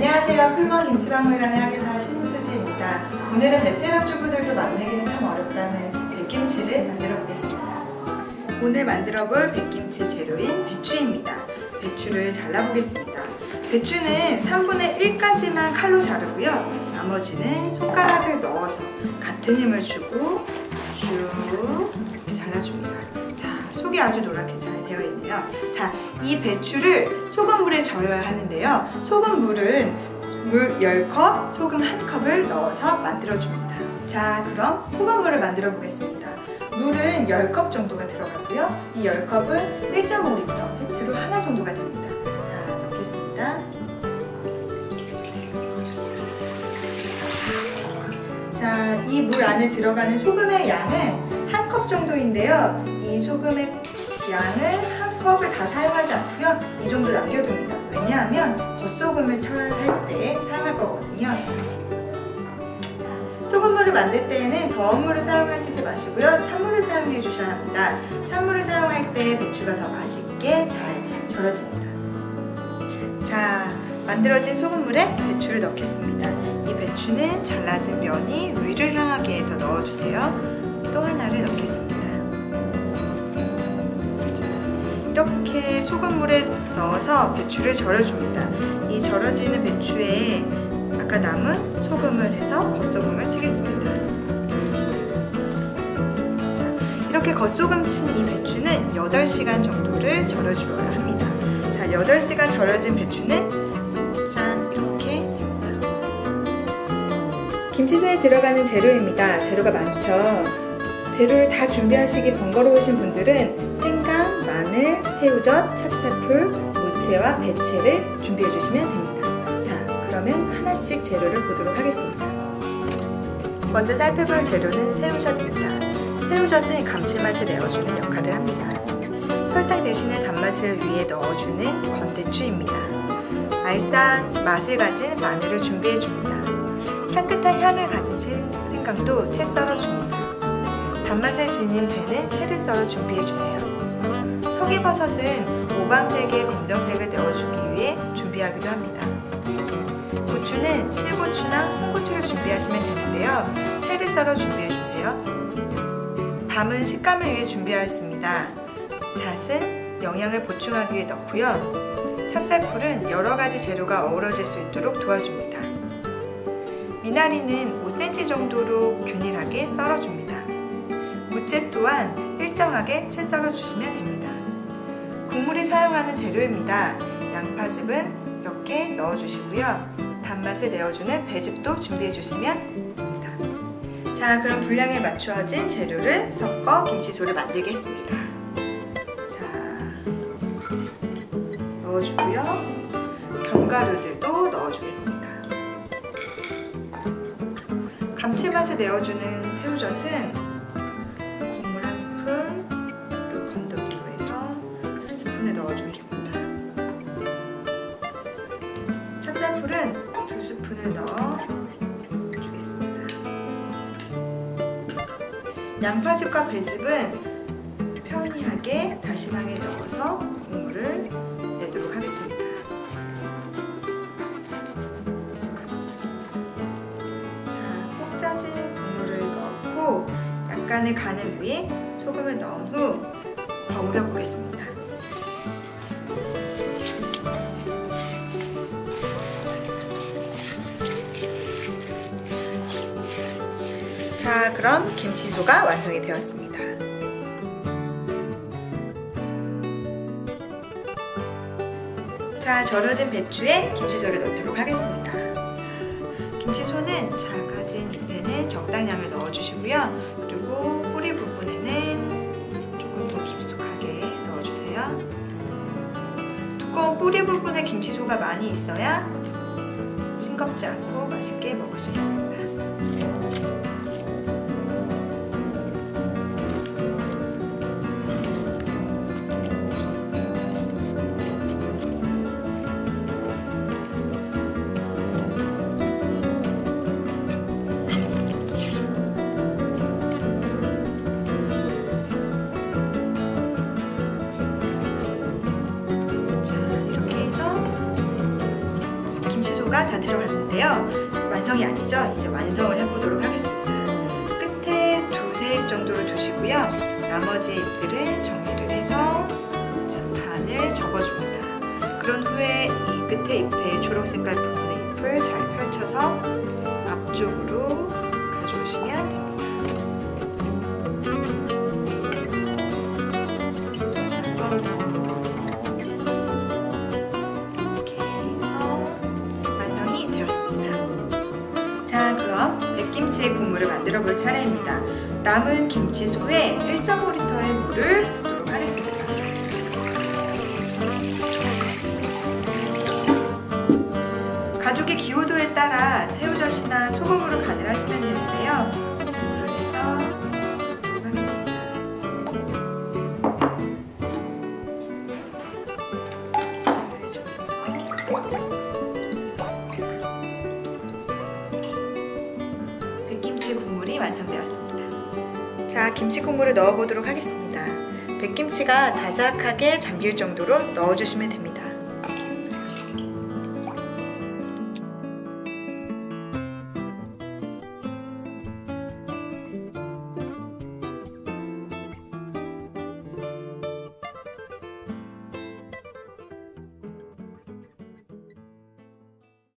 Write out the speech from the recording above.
안녕하세요. 풀무원 김치박물관의 학예사 신수지입니다. 오늘은 베테랑 주부들도 만들기는 참 어렵다는 백김치를 만들어 보겠습니다. 오늘 만들어 볼 백김치 재료인 배추입니다. 배추를 잘라보겠습니다. 배추는 3분의 1까지만 칼로 자르고요. 나머지는 손가락을 넣어서 같은 힘을 주고 쭉 이렇게 잘라줍니다. 자, 속이 아주 노랗게 잘 되어 있네요. 자, 이 배추를 소금물에 절여야 하는데요. 소금물은 물 10컵, 소금 1컵을 넣어서 만들어줍니다. 자, 그럼 소금물을 만들어 보겠습니다. 물은 10컵 정도가 들어가고요. 이 10컵은 1.5리터, 페트로 하나 정도가 됩니다. 자, 넣겠습니다. 자, 이 물 안에 들어가는 소금의 양은 1컵 정도인데요. 이 소금의 양을 1컵을 다 사용하지 않고요. 이 정도 남겨둡니다. 왜냐하면 겉소금을 할 때 사용할 거거든요. 자, 소금물을 만들 때에는 더운 물을 사용하시지 마시고요. 찬물을 사용해 주셔야 합니다. 찬물을 사용할 때 배추가 더 맛있게 잘 절여집니다. 자, 만들어진 소금물에 배추를 넣겠습니다. 이 배추는 잘라진 면이 위를 향하게 해서 넣어주세요. 또 하나를 넣겠습니다. 이렇게 소금물에 넣어서 배추를 절여줍니다. 이 절여지는 배추에 아까 남은 소금을 해서 겉소금을 치겠습니다. 자, 이렇게 겉소금 친 이 배추는 8시간 정도를 절여주어야 합니다. 자, 8시간 절여진 배추는 짠, 이렇게 김치소에 들어가는 재료입니다. 재료가 많죠. 재료를 다 준비하시기 번거로우신 분들은 생강, 마늘, 새우젓, 찹쌀풀, 무채와 배채를 준비해 주시면 됩니다. 자, 그러면 하나씩 재료를 보도록 하겠습니다. 먼저 살펴볼 재료는 새우젓입니다. 새우젓은 감칠맛을 내어주는 역할을 합니다. 설탕 대신에 단맛을 위에 넣어주는 건대추입니다. 알싸한 맛을 가진 마늘을 준비해 줍니다. 향긋한 향을 가진 생강도 채 썰어줍니다. 단맛을 지닌 배는 채를 썰어 준비해주세요. 석이버섯은 오방색의 검정색을 내어주기 위해 준비하기도 합니다. 고추는 실고추나 홍고추를 준비하시면 되는데요. 채를 썰어 준비해주세요. 밤은 식감을 위해 준비하였습니다. 잣은 영양을 보충하기 위해 넣고요. 찹쌀풀은 여러가지 재료가 어우러질 수 있도록 도와줍니다. 미나리는 5cm 정도로 균일하게 썰어줍니다. 무채 또한 일정하게 채 썰어주시면 됩니다. 국물에 사용하는 재료입니다. 양파즙은 이렇게 넣어주시고요. 단맛을 내어주는 배즙도 준비해주시면 됩니다. 자, 그럼 분량에 맞춰진 재료를 섞어 김치소를 만들겠습니다. 자, 넣어주고요. 견과류들도 넣어주겠습니다. 감칠맛을 내어주는 새우젓은 국물 1스푼, 그리고 건더기로 해서 1스푼을 넣어주겠습니다. 찹쌀풀은 2스푼을 넣어주겠습니다. 양파즙과 배즙은 편이하게 다시마에 넣어서 국물을 내도록 하겠습니다. 짜진 국물을 넣고 약간의 간을 위해 소금을 넣은 후 버무려 보겠습니다. 자, 그럼 김치소가 완성이 되었습니다. 자, 절여진 배추에 김치소를 넣도록 하겠습니다. 자, 김치소는 작아진 잎에는 적당량을 넣어주시고요. 그리고 뿌리 부분에는 조금 더 깊숙하게 넣어주세요. 두꺼운 뿌리 부분에 김치소가 많이 있어야 싱겁지 않고 맛있게 먹을 수 있습니다. 가 다 됐는데요. 완성이 아니죠? 이제 완성을 해보도록 하겠습니다. 끝에 두세 잎 정도로 두시고요. 나머지 잎들을 정리를 해서 반을 접어줍니다. 그런 후에 이 끝에 잎의 초록 색깔 부분의 잎을 잘 펼쳐서 앞쪽으로 가져오시면 됩니다. 이렇게 해서 완성이 되었습니다. 자, 그럼 백김치의 국물을 만들어 볼 차례입니다. 남은 김치소에 1.5리터의 물을 붓도록 하겠습니다. 가죽의 기호도에 따라 새우젓이나 소금으로 간을 하시면 되는데요. 물을 해서 하겠습니다. 백김치 국물이 완성되었습니다. 자, 김치 국물을 넣어보도록 하겠습니다. 백김치가 자작하게 잠길 정도로 넣어주시면 됩니다.